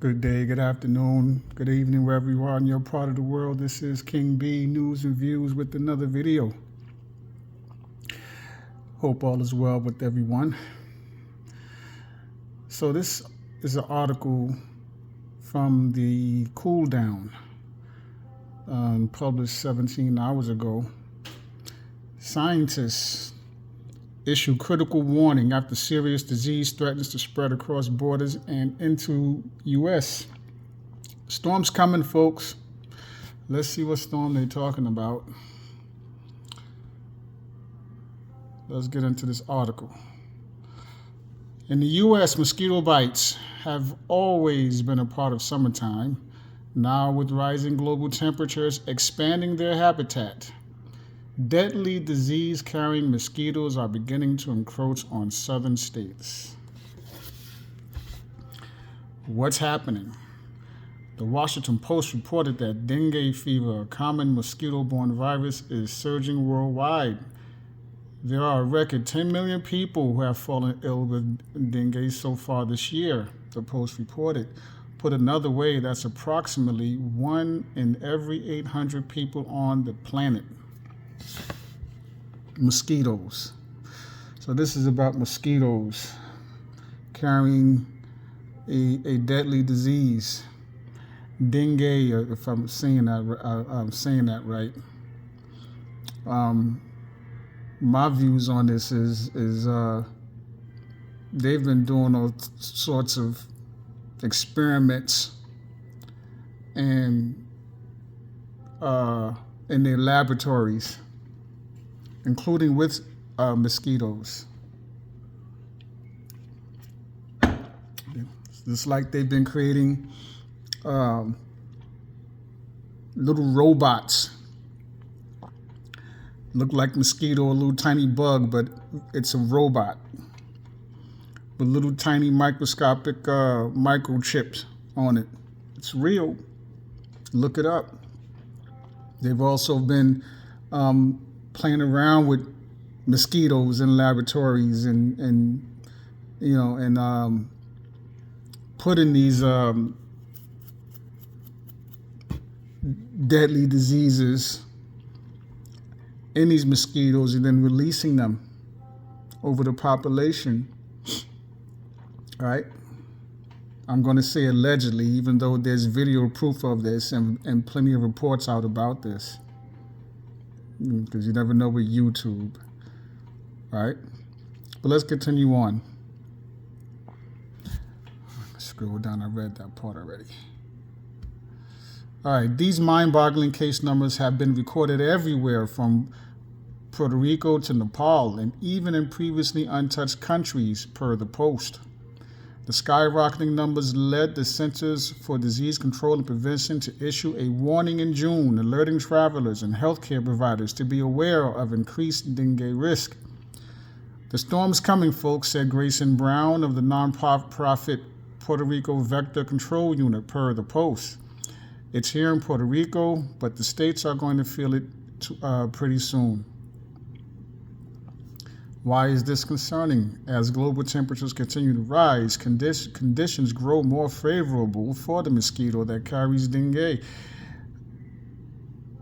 Good day, good afternoon, good evening, wherever you are in your part of the world. This is King B News and Views with another video. Hope all is well with everyone. So this is an article from the Cool Down, published 17 hours ago. Scientists issue critical warning after serious disease threatens to spread across borders and into U.S. Storm's coming, folks. Let's see what storm they're talking about. Let's get into this article. In the U.S., mosquito bites have always been a part of summertime. Now, with rising global temperatures expanding their habitat, deadly disease-carrying mosquitoes are beginning to encroach on southern states. What's happening? The Washington Post reported that dengue fever, a common mosquito-borne virus, is surging worldwide. There are a record 10 million people who have fallen ill with dengue so far this year, the Post reported. Put another way, that's approximately 1 in every 800 people on the planet. Mosquitoes. So this is about mosquitoes carrying a deadly disease. Dengue, if I'm saying that right. My views on this is they've been doing all sorts of experiments and in their laboratories, including with mosquitoes. It's like they've been creating little robots. Look like mosquito, a little tiny bug, but it's a robot with little tiny microscopic microchips on it. It's real. Look it up. They've also been playing around with mosquitoes in laboratories and putting these deadly diseases in these mosquitoes and then releasing them over the population. All right? I'm going to say allegedly, even though there's video proof of this and plenty of reports out about this, because you never know with YouTube. All right? But let's continue on. Scroll down, I read that part already. All right, these mind-boggling case numbers have been recorded everywhere from Puerto Rico to Nepal and even in previously untouched countries, per the Post. The skyrocketing numbers led the Centers for Disease Control and Prevention to issue a warning in June, alerting travelers and healthcare providers to be aware of increased dengue risk. The storm's coming, folks, said Grayson Brown of the nonprofit Puerto Rico Vector Control Unit, per the Post. It's here in Puerto Rico, but the states are going to feel it pretty soon. Why is this concerning? As global temperatures continue to rise, conditions grow more favorable for the mosquito that carries dengue.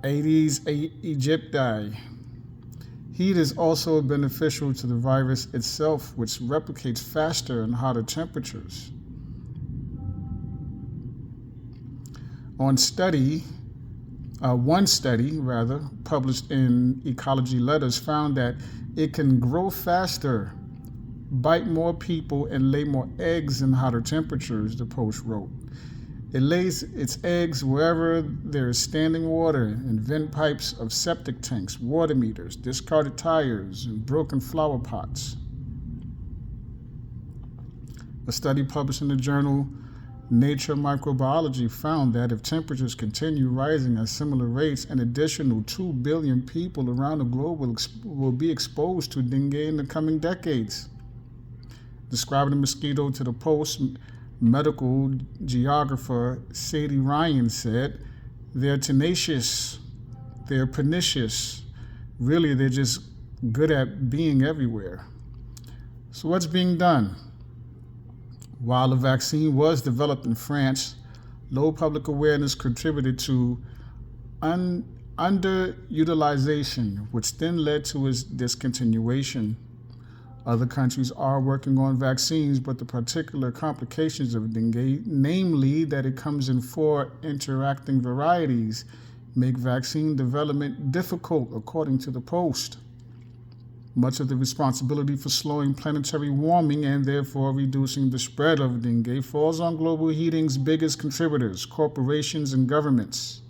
Aedes aegypti. Heat is also beneficial to the virus itself, which replicates faster in hotter temperatures. One study, published in Ecology Letters, found that it can grow faster, bite more people, and lay more eggs in hotter temperatures, the Post wrote. It lays its eggs wherever there is standing water, in vent pipes of septic tanks, water meters, discarded tires, and broken flower pots. A study published in the journal Nature Microbiology found that if temperatures continue rising at similar rates, an additional 2 billion people around the globe will be exposed to dengue in the coming decades. Describing the mosquito to the Post, medical geographer Sadie Ryan said, "They're tenacious, they're pernicious. Really, they're just good at being everywhere." So what's being done? While the vaccine was developed in France, low public awareness contributed to underutilization, which then led to its discontinuation. Other countries are working on vaccines, but the particular complications of dengue, namely that it comes in four interacting varieties, make vaccine development difficult, according to the Post. Much of the responsibility for slowing planetary warming and therefore reducing the spread of dengue falls on global heating's biggest contributors, corporations and governments.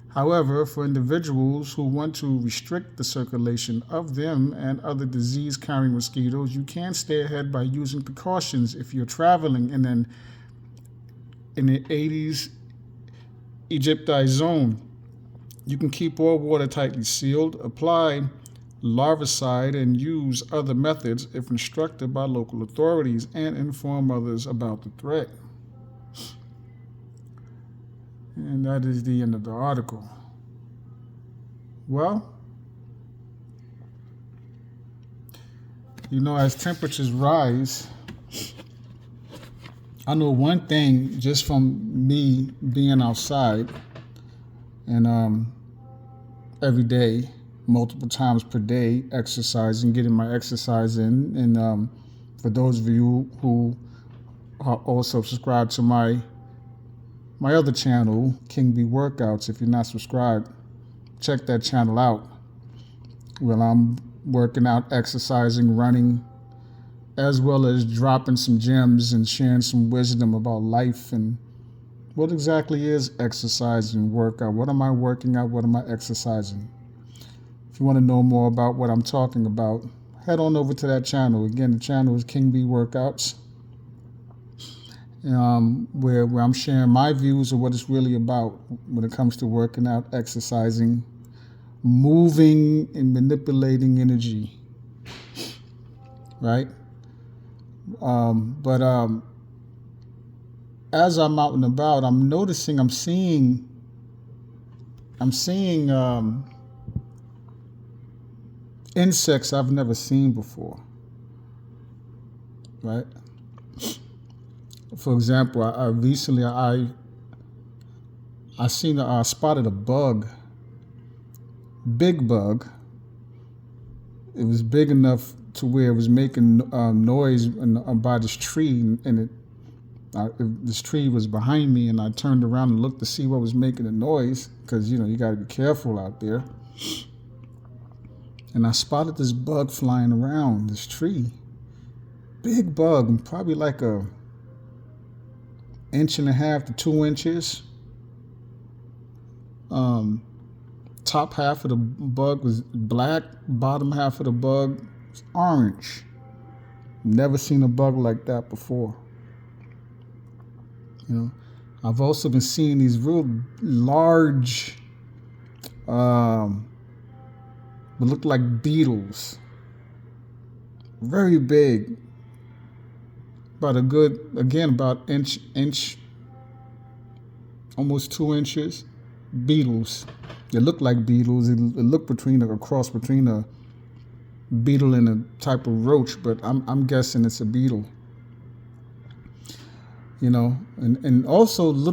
However, for individuals who want to restrict the circulation of them and other disease-carrying mosquitoes, you can stay ahead by using precautions if you're traveling in an Aedes aegypti zone. You can keep all water tightly sealed, apply larvicide, and use other methods if instructed by local authorities, and inform others about the threat. And that is the end of the article. Well, as temperatures rise, I know one thing just from me being outside and every day, multiple times per day, exercising, getting my exercise in. And for those of you who are also subscribed to my other channel, King B Workouts, if you're not subscribed, check that channel out. Well, I'm working out, exercising, running, as well as dropping some gems and sharing some wisdom about life and what exactly is exercise and workout. What am I working out? What am I exercising? If you want to know more about what I'm talking about, head on over to that channel. Again, the channel is King B Workouts, where I'm sharing my views of what it's really about when it comes to working out, exercising, moving, and manipulating energy, right? But as I'm out and about, I'm noticing, I'm seeing insects I've never seen before, right? For example, I recently spotted a bug, big bug. It was big enough to where it was making noise by this tree, and this tree was behind me, and I turned around and looked to see what was making the noise, because you got to be careful out there. And I spotted this bug flying around this tree, big bug, probably like a 1.5 to 2 inches. Top half of the bug was black, bottom half of the bug was orange. Never seen a bug like that before. I've also been seeing these real large, what look like beetles, very big, about inch, almost 2 inches, beetles. They look like beetles. It look a cross between a beetle and a type of roach, but I'm guessing it's a beetle. And also these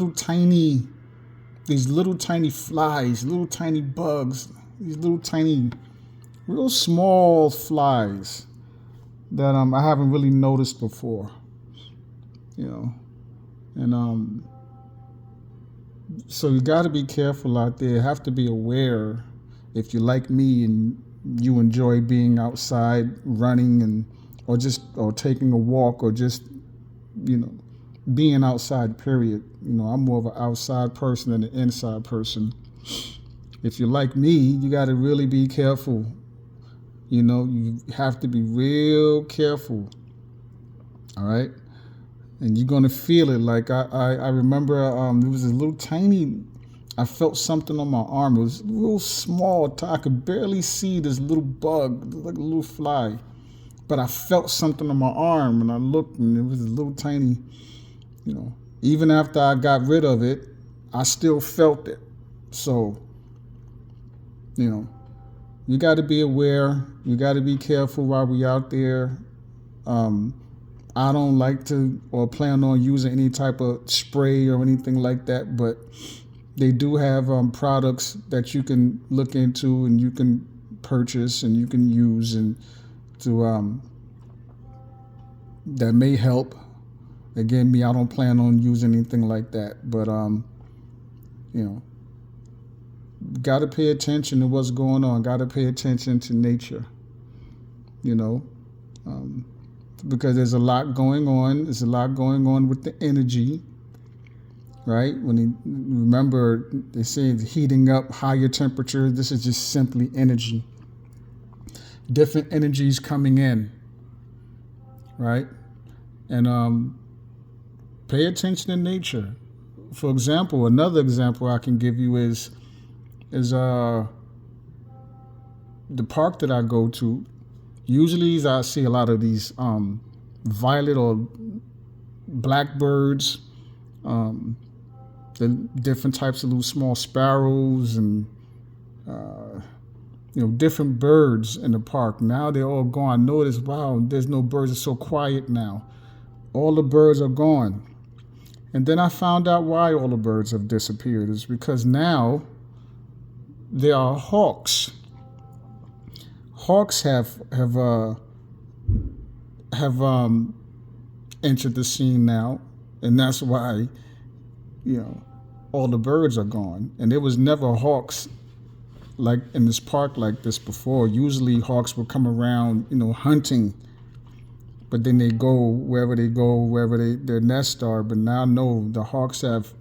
little tiny flies, little tiny bugs, these little tiny, real small flies that I haven't really noticed before. And so you got to be careful out there. You have to be aware. If you're like me and you enjoy being outside, running, or taking a walk, or just being outside, period. I'm more of an outside person than an inside person. If you're like me, you got to really be careful. You have to be real careful. All right? And you're going to feel it. Like I remember there was this little tiny, I felt something on my arm. It was real small. I could barely see this little bug, like a little fly. But I felt something on my arm, and I looked, and it was a little tiny, even after I got rid of it, I still felt it. So, you got to be aware. You got to be careful while we're out there. I don't like to or plan on using any type of spray or anything like that, but they do have products that you can look into and you can purchase and you can use and to that may help. Again, me, I don't plan on using anything like that, but you know, got to pay attention to what's going on. Got to pay attention to nature. You know, because there's a lot going on. There's a lot going on with the energy, right? Remember, they say heating up, higher temperature. This is just simply energy. Different energies coming in, right? And pay attention to nature. For example, another example I can give you is the park that I go to. Usually, I see a lot of these violet or blackbirds, the different types of little small sparrows, and different birds in the park. Now they're all gone. Notice, wow, there's no birds. It's so quiet now. All the birds are gone. And then I found out why all the birds have disappeared. It's because now there are hawks. Hawks have entered the scene now, and that's why all the birds are gone. And there was never hawks like in this park like this before. Usually hawks would come around, hunting, but then they go wherever their nests are. But now, no, the hawks have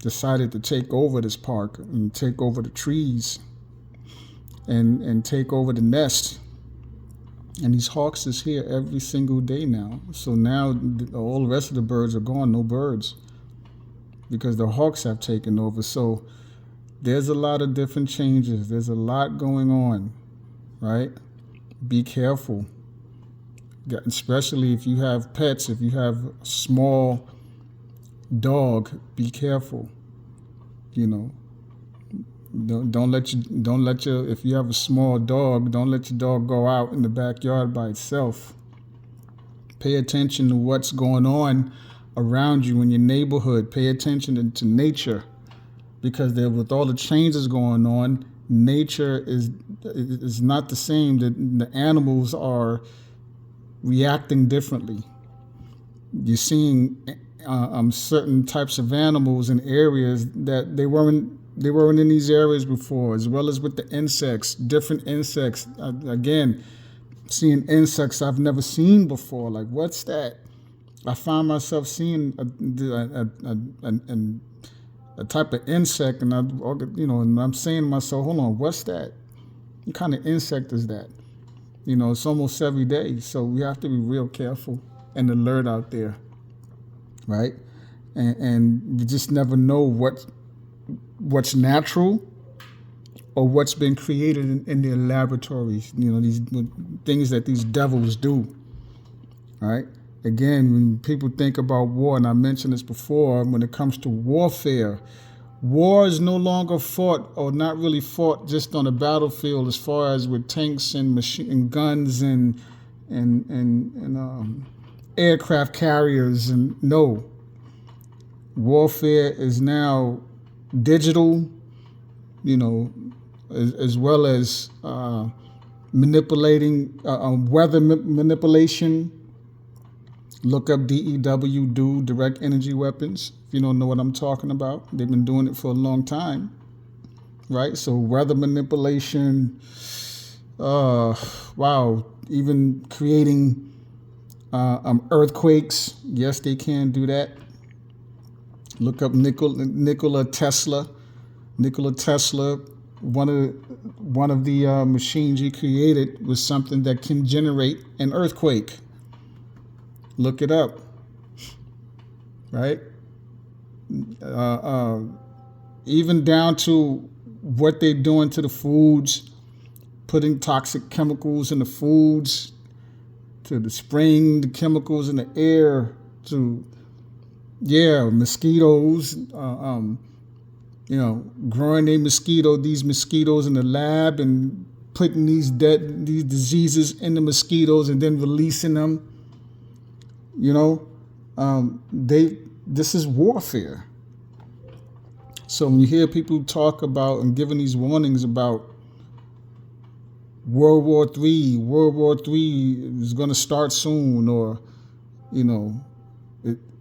decided to take over this park and take over the trees and take over the nest. And these hawks is here every single day now. So now all the rest of the birds are gone, no birds, because the hawks have taken over. So there's a lot of different changes. There's a lot going on, right? Be careful. Especially if you have pets, if you have a small dog, be careful. Don't let your if you have a small dog, don't let your dog go out in the backyard by itself. Pay attention to what's going on around you in your neighborhood. Pay attention to nature, because with all the changes going on, nature is not the same. The animals are reacting differently. You're seeing certain types of animals in areas that they weren't in these areas before, as well as with the insects, different insects. Again, seeing insects I've never seen before. Like, what's that? I find myself seeing a type of insect, and I'm saying to myself, hold on, what's that? What kind of insect is that? It's almost every day. So we have to be real careful and alert out there, right? And you just never know what's natural or what's been created in their laboratories. These things that these devils do, right? Again, when people think about war, and I mentioned this before, when it comes to warfare, war is no longer fought, or not really fought, just on the battlefield, as far as with tanks and machine guns and aircraft carriers. And no, warfare is now digital, as well as manipulating weather manipulation. Look up DEW, direct energy weapons. If you don't know what I'm talking about, they've been doing it for a long time, right? So weather manipulation, wow, even creating earthquakes. Yes, they can do that. Look up Nikola Tesla. Nikola Tesla, one of the machines he created was something that can generate an earthquake. Look it up, right? Even down to what they're doing to the foods, putting toxic chemicals in the foods, to the spraying the chemicals in the air, to mosquitoes, growing these mosquitoes in the lab and putting these diseases in the mosquitoes and then releasing them. You know, this is warfare. So when you hear people talk about and giving these warnings about World War III is going to start soon, or you know,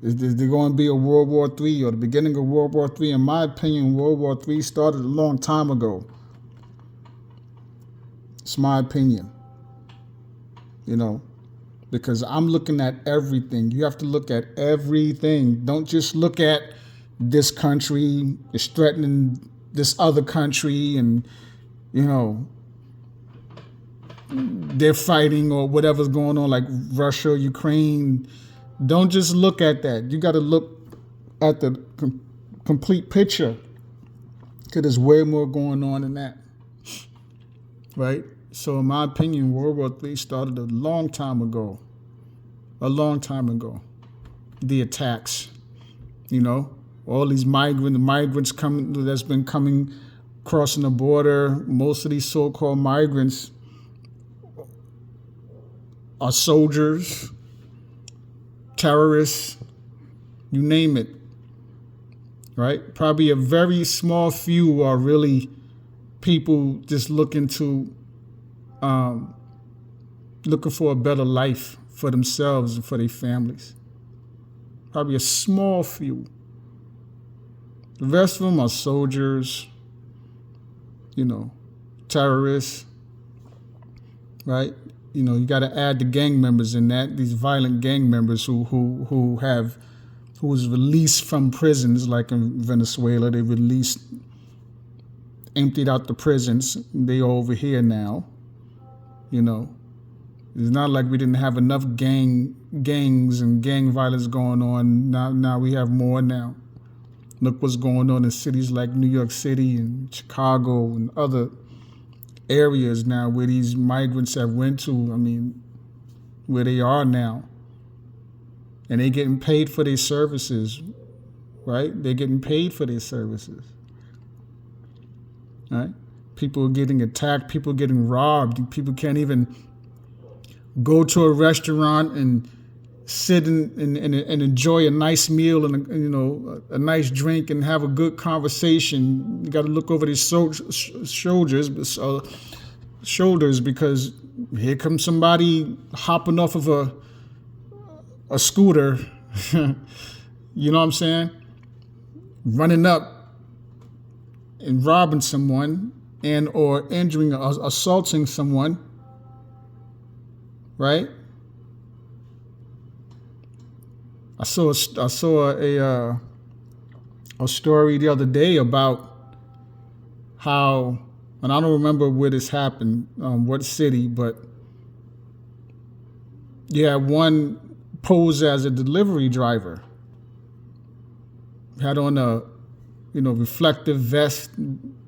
is there going to be a World War III or the beginning of World War III? In my opinion, World War III started a long time ago. It's my opinion, you know, because I'm looking at everything. You have to look at everything. Don't just look at this country is threatening this other country and, you know, they're fighting or whatever's going on, like Russia, Ukraine. Don't just look at that. You got to look at the complete picture, because there's way more going on than that, right? So in my opinion, World War III started a long time ago. A long time ago. The attacks, you know, all these migrants coming, that's been coming, crossing the border. Most of these so-called migrants are soldiers, terrorists, you name it, right? Probably a very small few are really people just looking for a better life for themselves and for their families. Probably a small few. The rest of them are soldiers, you know, terrorists, right? You know, you got to add the gang members in that. These violent gang members who was released from prisons, like in Venezuela. They emptied out the prisons. They are over here now. You know, it's not like we didn't have enough gangs and gang violence going on. Now we have more now. Look what's going on in cities like New York City and Chicago and other areas now where these migrants have went to. I mean, where they are now. And they're getting paid for their services, right? They're getting paid for their services, right? People are getting attacked. People are getting robbed. People can't even go to a restaurant and sit and enjoy a nice meal and a nice drink and have a good conversation. You got to look over these shoulders because here comes somebody hopping off of a scooter, you know what I'm saying? Running up and robbing someone and or injuring or assaulting someone, right? I saw a story the other day about how, and I don't remember where this happened, what city, but yeah, one posed as a delivery driver, had on a reflective vest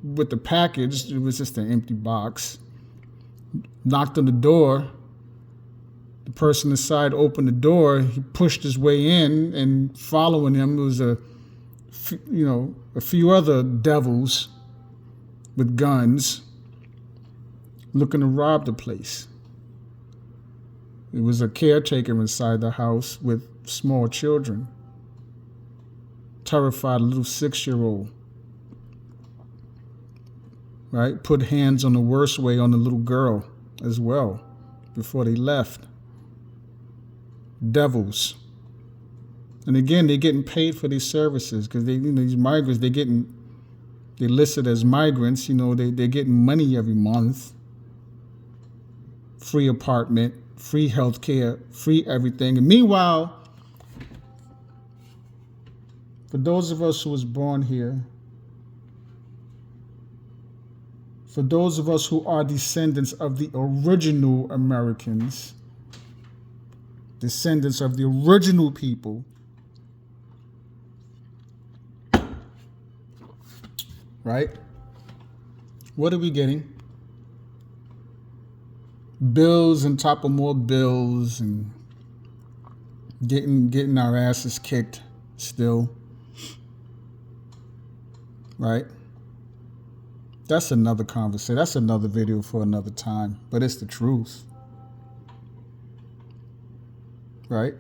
with the package. It was just an empty box. Knocked on the door. The person inside opened the door. He pushed his way in, and following him was a few other devils with guns looking to rob the place. It was a caretaker inside the house with small children. Terrified little 6-year-old. Right? Put hands on the worst way on the little girl as well before they left. Devils. And again, they're getting paid for these services because these migrants, they're listed as migrants. They're getting money every month. Free apartment, free health care, free everything. And meanwhile, for those of us who was born here, for those of us who are descendants of the original Americans, descendants of the original people, right? What are we getting? Bills on top of more bills and getting our asses kicked still. Right? That's another conversation. That's another video for another time. But it's the truth. Right?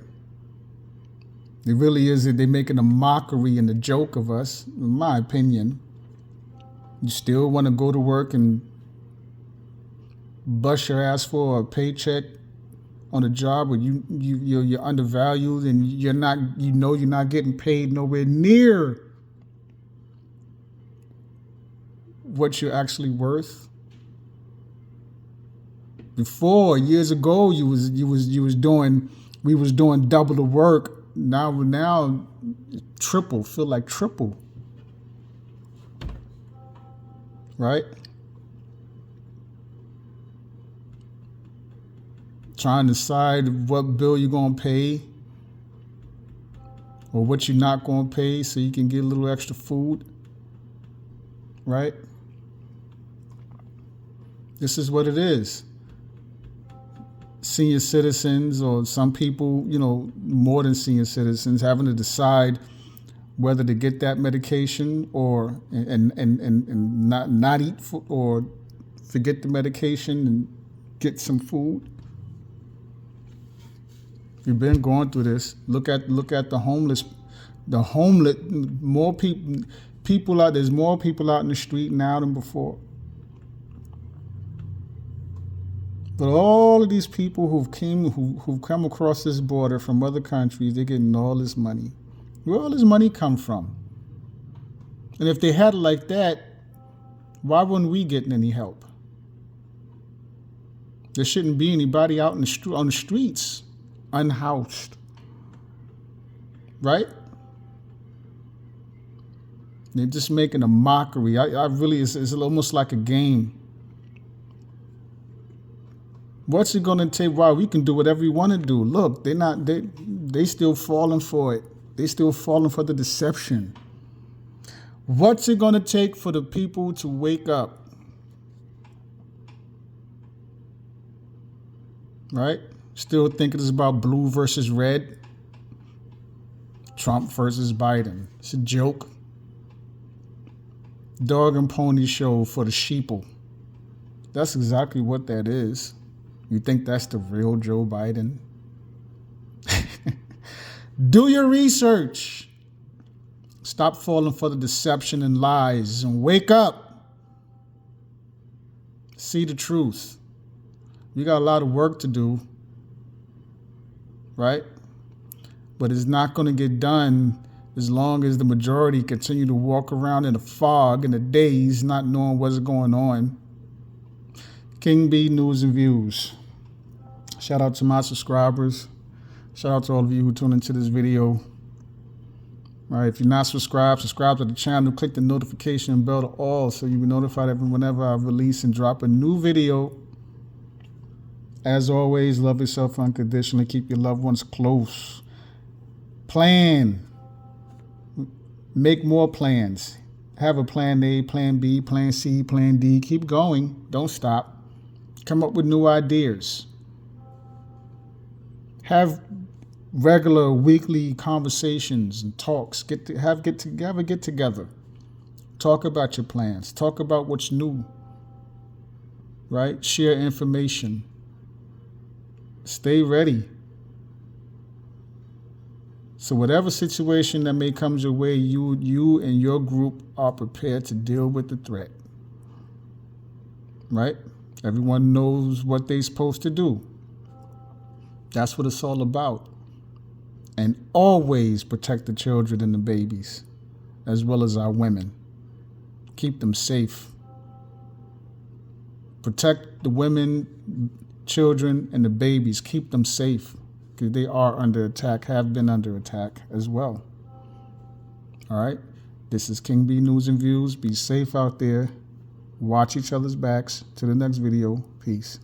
It really is that they're making a mockery and a joke of us, in my opinion. You still want to go to work and bust your ass for a paycheck on a job where you're undervalued and you're not getting paid nowhere near what you're actually worth. Before, years ago, we was doing double the work. Now triple, feel like triple. Right? Trying to decide what bill you're gonna pay or what you're not gonna pay so you can get a little extra food. Right? This is what it is. Senior citizens, or some people, more than senior citizens, having to decide whether to get that medication or and not eat or forget the medication and get some food. We've been going through this. Look at the homeless. More people out. There's more people out in the street now than before. But all of these people who've come across this border from other countries, they're getting all this money. Where all this money come from? And if they had it like that, why wouldn't we get any help? There shouldn't be anybody out on the streets, unhoused. Right? They're just making a mockery. I really, it's almost like a game. What's it gonna take? Wow, we can do whatever we want to do. Look, they still falling for it. They still falling for the deception. What's it gonna take for the people to wake up? Right? Still thinking it's about blue versus red. Trump versus Biden. It's a joke. Dog and pony show for the sheeple. That's exactly what that is. You think that's the real Joe Biden? Do your research. Stop falling for the deception and lies and wake up. See the truth. We got a lot of work to do, right? But it's not going to get done as long as the majority continue to walk around in a fog in a daze, not knowing what's going on. King B News and Views. Shout out to my subscribers. Shout out to all of you who tune into this video. All right, if you're not subscribed, subscribe to the channel. Click the notification bell to all so you'll be notified whenever I release and drop a new video. As always, love yourself unconditionally. Keep your loved ones close. Plan. Make more plans. Have a plan A, plan B, plan C, plan D. Keep going. Don't stop. Come up with new ideas. Have regular weekly conversations and talks. Get together. Talk about your plans. Talk about what's new. Right? Share information. Stay ready. So whatever situation that may come your way, you and your group are prepared to deal with the threat. Right? Everyone knows what they're supposed to do. That's what it's all about. And always protect the children and the babies, as well as our women. Keep them safe. Protect the women, children, and the babies. Keep them safe, because they are under attack, have been under attack as well. All right? This is King B News and Views. Be safe out there. Watch each other's backs. Till the next video. Peace.